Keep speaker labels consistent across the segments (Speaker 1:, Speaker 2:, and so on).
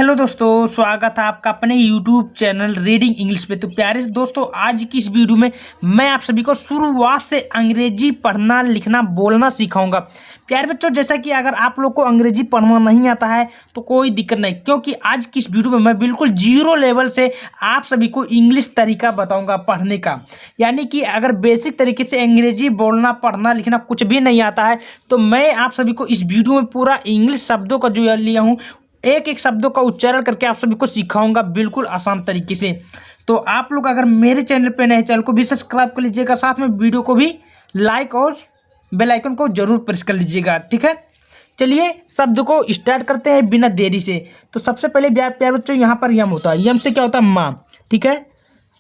Speaker 1: Hello दोस्तों, स्वागत है आपका अपने यूट्यूब चैनल रीडिंग इंग्लिश पे। तो प्यारे दोस्तों, आज की इस वीडियो में मैं आप सभी को शुरुआत से अंग्रेजी पढ़ना लिखना बोलना सिखाऊंगा। प्यारे बच्चों, जैसा कि अगर आप लोग को अंग्रेजी पढ़ना नहीं आता है तो कोई दिक्कत नहीं, क्योंकि आज की इस वीडियो में मैं बिल्कुल जीरो लेवल से आप सभी को इंग्लिश तरीका बताऊँगा पढ़ने का। यानी कि अगर बेसिक तरीके से अंग्रेजी बोलना पढ़ना लिखना कुछ भी नहीं आता है तो मैं आप सभी को इस वीडियो में पूरा इंग्लिश शब्दों का जो लिया हूँ, एक एक शब्दों का उच्चारण करके आप सभी को सिखाऊंगा बिल्कुल आसान तरीके से। तो आप लोग अगर मेरे चैनल पे नए, चैनल को भी सब्सक्राइब कर लीजिएगा, साथ में वीडियो को भी लाइक और बेल आइकन को जरूर प्रेस कर लीजिएगा, ठीक है। चलिए शब्द को स्टार्ट करते हैं बिना देरी से। तो सबसे पहले प्यार बच्चों, यहाँ पर यम होता है, यम से क्या होता है माँ, ठीक है।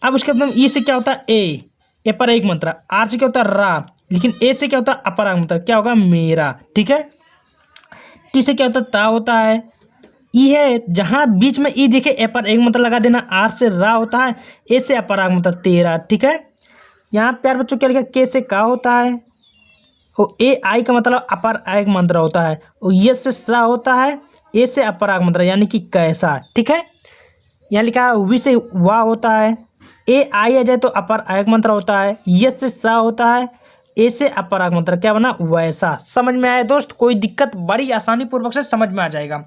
Speaker 1: अब उसके बाद ई से क्या होता है ए पर एक मंत्रा, आर से क्या होता है रा, लेकिन ए से क्या होता है अपर मंत्रा, क्या होगा मेरा, ठीक है। टी से क्या होता है ता होता है, ई है जहाँ बीच में ई देखे ए पर एक मंत्र लगा देना, आर से रा होता है, ए से अपराग मंत्र तेरा, ठीक है। यहाँ प्यार बच्चों क्या लिखा, के से का होता है, और ए आई का मतलब अपर एक मंत्र होता है, और ये से सा होता है, ए से अपराग मंत्र यानी कि कैसा, ठीक है। यहाँ लिखा है वी से वाह होता है, ए आई आ जाए तो अपर एक मंत्र होता है, ये से सा होता है, ए से अपराग मंत्र क्या बना वैसा। समझ में आया दोस्त, कोई दिक्कत बड़ी आसानी पूर्वक से समझ में आ जाएगा।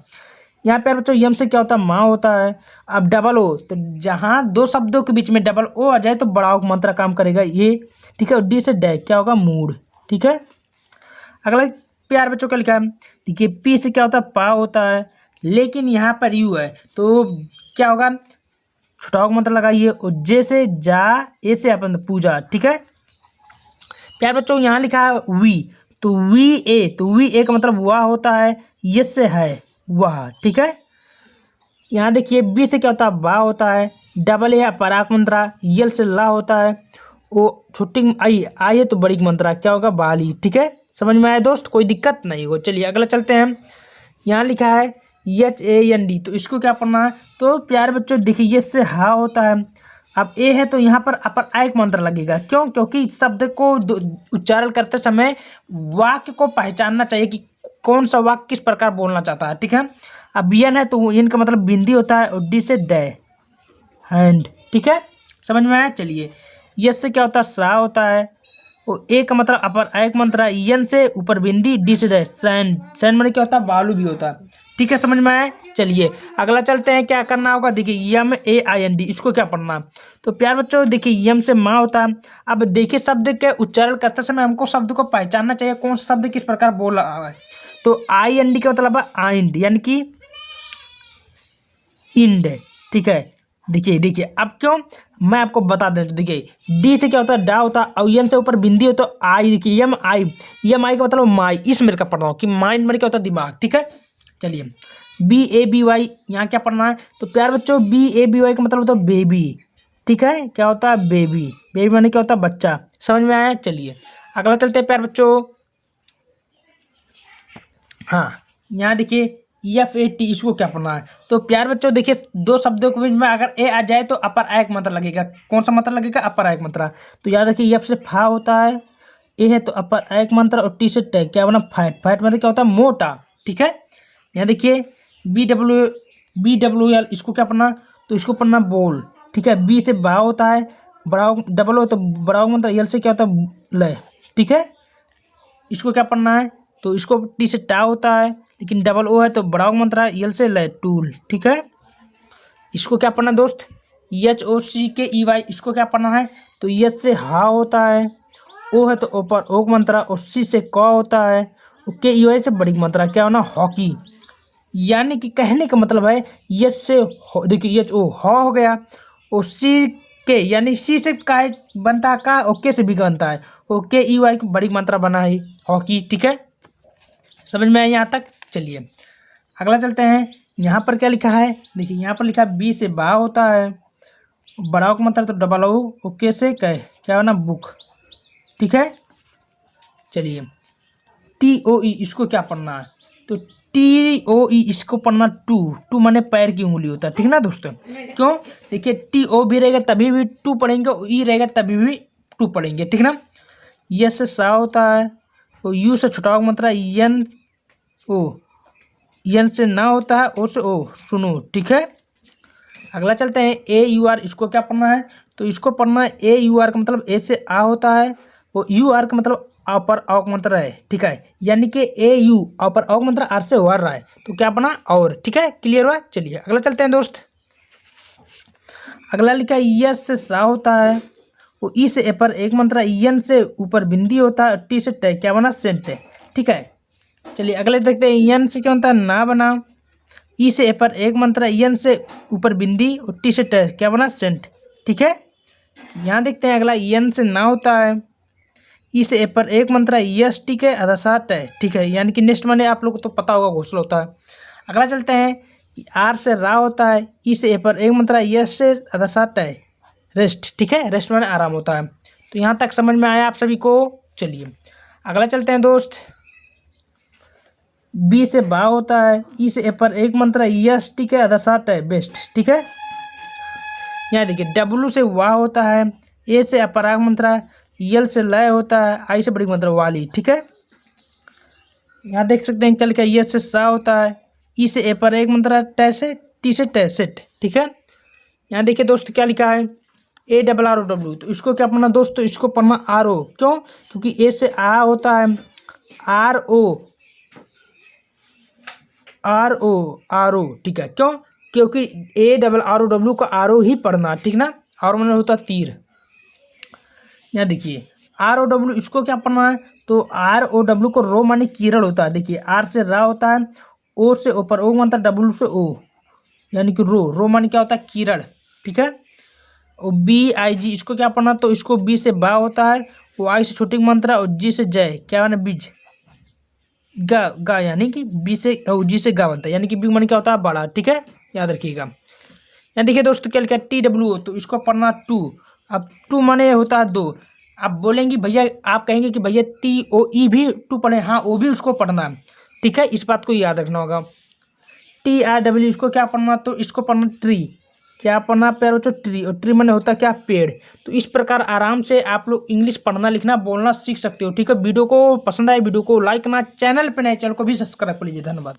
Speaker 1: यहाँ पे बच्चों यम से क्या होता है माँ होता है। अब डबल ओ, तो जहाँ दो शब्दों के बीच में डबल ओ आ जाए तो बड़ा मंत्र काम करेगा ये, ठीक है। डी से डे क्या होगा मूड, ठीक है। अगला प्यार बच्चों क्या लिखा है, देखिए पी से क्या होता है पा होता है, लेकिन यहाँ पर यू है तो क्या होगा छोटा मंत्र लगाइए, और जे से जा, ए से अपन पूजा, ठीक है। प्यार बच्चों यहाँ लिखा है वी, तो वी ए का मतलब वाह होता है, ये से है वाह, ठीक है। यहाँ देखिए बी से क्या होता है बा होता है, डबल ए अपराग मंत्रा, यल से ला होता है, वो छोटी आई है तो बड़ी मंत्रा क्या होगा बाली, ठीक है। समझ में आया दोस्त, कोई दिक्कत नहीं हो। चलिए अगला चलते हैं। यहाँ लिखा है एच ए एन डी, तो इसको क्या पढ़ना है, तो प्यारे बच्चों देखिए ये से हा होता है, अब ए है तो यहाँ पर अपर एक मंत्र लगेगा, क्यों, क्योंकि शब्द को उच्चारण करते समय वाक्य को पहचानना चाहिए कि कौन सा वाक्य किस प्रकार बोलना चाहता है, ठीक है। अब यन है तो यन का मतलब बिंदी होता है, और डी से डे हैंड, ठीक है। समझ में आया। चलिए यस से क्या होता है सा होता है, और ए का मतलब अपर एक मंत्र है, यन से ऊपर बिंदी, डी से डे सैंड, सैंड मतलब क्या होता है बालू भी होता है, ठीक है। समझ में आया। चलिए अगला चलते हैं, क्या करना होगा, देखिए यम ए आई एन डी, इसको क्या पढ़ना, तो प्यार बच्चों देखिए यम से माँ होता है। अब देखिए शब्द के उच्चारण करते समय हमको शब्द को पहचानना चाहिए कौन सा शब्द किस प्रकार बोल रहा है। तो आई एन डी का मतलब है आइंड यानी कि इंड, ठीक है। देखिए अब क्यों मैं आपको बता दें, तो देखिए डी से क्या होता है डा होता है, और एन से ऊपर बिंदी हो तो आई, देखिए यम आई का मतलब माई, इस मेरे का पढ़ना हो कि माइंड मेरे क्या होता है दिमाग, ठीक है। चलिए बी ए बी वाई, यहाँ क्या पढ़ना है, तो प्यार बच्चों बी ए बी वाई का मतलब होता है बेबी, ठीक है। क्या होता है बेबी, बेबी माने क्या होता है बच्चा। समझ में आया। चलिए अगला चलते हैं प्यार बच्चों। हाँ यहाँ देखिए एफ ए टी, इसको क्या पढ़ना है, तो प्यार बच्चों देखिए दो शब्दों के बीच में अगर ए आ जाए तो अपर एक मंत्र लगेगा, कौन सा मंत्र लगेगा अपर एक मंत्र। तो याद रखिए एफ से फा होता है, ए है तो अपर एक मंत्र, और टी से टे क्या बना फैट, फैट मतलब क्या होता है मोटा, ठीक है। यहाँ देखिए बी डब्ल्यू एल, इसको क्या पढ़ना, तो इसको पढ़ना बोल, ठीक है। बी से बा होता है, बड़ा डबल हो तो बड़ा मंत्र, एल से क्या होता है लय, ठीक है। इसको क्या पढ़ना है, तो इसको टी से टा होता है, लेकिन डबल ओ है तो बड़ा मंत्र है, यल से लय टूल, ठीक है। इसको क्या पढ़ना दोस्त, एच ओ सी के ई वाई, इसको क्या पढ़ना है, तो एच से हा होता है, ओ है तो ऊपर ओक मंत्रा, और सी से क होता है, और के ई वाई से बड़ी मंत्रा क्या होना हॉकी। यानी कि कहने का मतलब है यस से देखिए एच ओ हो गया, और सी के यानी सी से का बनता है का, और के से भी बनता है, और के ई वाई बड़ी मात्रा बना है हॉकी, ठीक है। समझ में आया यहाँ तक। चलिए अगला चलते हैं। यहाँ पर क्या लिखा है, देखिए यहाँ पर लिखा है बी से बा होता है, बड़ा का मतलब तो डबल ओ, और के से कह क्या होना बुक, ठीक है। चलिए टी ओ ई, इसको क्या पढ़ना है, तो टी ओ ई इसको पढ़ना टू माने पैर की उंगली होता है, ठीक ना दोस्तों। क्यों, देखिए टी ओ भी रहेगा तभी भी टू पढ़ेंगे, और ई रहेगा तभी भी टू पढ़ेंगे, ठीक ना। यस से सा होता है, और यू से छोटा मतलब एन ओ, यन से ना होता है, ओ से ओ, सुनो, ठीक है। अगला चलते हैं ए यू आर, इसको क्या पढ़ना है, तो इसको पढ़ना है ए यू आर का मतलब ए से आ होता है, वो यू आर का मतलब आ पर औक मंत्र है, ठीक है। यानी कि ए यू आ पर औक मंत्र आर से हो रहा है, तो क्या बना और, ठीक है, क्लियर हुआ। चलिए अगला चलते हैं दोस्त। अगला लिखा है यस से सा होता है, वो ई से ए पर एक मंत्र, यन से ऊपर बिंदी होता है, टी से ट, क्या बना सेंट है, ठीक है। चलिए अगले देखते हैं, यन से क्या होता है ना बना, ई से ए पर एक मंत्र, यन से ऊपर बिंदी और टी से ट, क्या बना सेंट, ठीक है। यहाँ देखते हैं अगला, यन से ना होता है, ई से ए पर एक मंत्र, यस टी के आधा सात है, ठीक है। यानी कि नेक्स्ट माने आप लोग को तो पता होगा घोषला होता है। अगला चलते हैं, आर से रा होता है, ई से ए पर एक मंत्र, यस से आधा सात है, रेस्ट, ठीक है। रेस्ट माने आराम होता है। तो यहाँ तक समझ में आया आप सभी को। चलिए अगला चलते हैं दोस्त। बी से बा होता है, ई से ए पर एक मंत्र, यस टी के आधा सात है, बेस्ट, ठीक है। यहाँ देखिए डब्लू से वाह होता है, ए से अपराग मंत्र, यल से लय होता है, आई से बड़ी मंत्र वाली, ठीक है। यहाँ देख सकते हैं चल के यस से सा होता है, ई से ए पर एक मंत्र, ट से टी से टेसेट, ठीक है। यहाँ देखिए दोस्त क्या लिखा है, A double R O W, तो इसको क्या पढ़ना दोस्त, तो इसको पढ़ना आर ओ, क्यों, क्योंकि ए से आ होता है, आर ओ, ठीक है। क्यों, क्योंकि A double R O W का आर ओ ही पढ़ना, ठीक ना, आर मैंने होता तीर। यहाँ देखिए आर ओ डब्ल्यू, इसको क्या पढ़ना है, तो आर ओ डब्ल्यू को रो माने किरण होता है। देखिए आर से रा होता है, ओ से ऊपर ओ मानता, डब्ल्यू से ओ, यानी कि रो माने क्या होता है किरण, ठीक है। और बी आई जी, इसको क्या पढ़ना, तो इसको बी से बा होता है, वो आई से छोटी मंत्रा, और जी से जय, क्या माने बीज, गा यानी कि बी से जी से गा बनता है, यानी कि बी माने क्या होता है बड़ा, ठीक है, याद रखिएगा। यहाँ देखिए दोस्तों क्या लिखा है, टी डब्ल्यू, तो इसको पढ़ना टू। अब टू माने होता है दो। आप बोलेंगे भैया, आप कहेंगे कि भैया टी ओ ई भी टू पढ़े, हाँ वो भी उसको पढ़ना है, ठीक है, इस बात को याद रखना होगा। टी आर डब्ल्यू, इसको क्या पढ़ना, तो इसको पढ़ना ट्री, क्या पढ़ना प्यारे बच्चों, ट्री, और ट्री माने होता क्या पेड़। तो इस प्रकार आराम से आप लोग इंग्लिश पढ़ना लिखना बोलना सीख सकते हो, ठीक है। वीडियो को पसंद आए वीडियो को लाइक करना, चैनल पे नए चैनल को भी सब्सक्राइब कर लीजिए। धन्यवाद।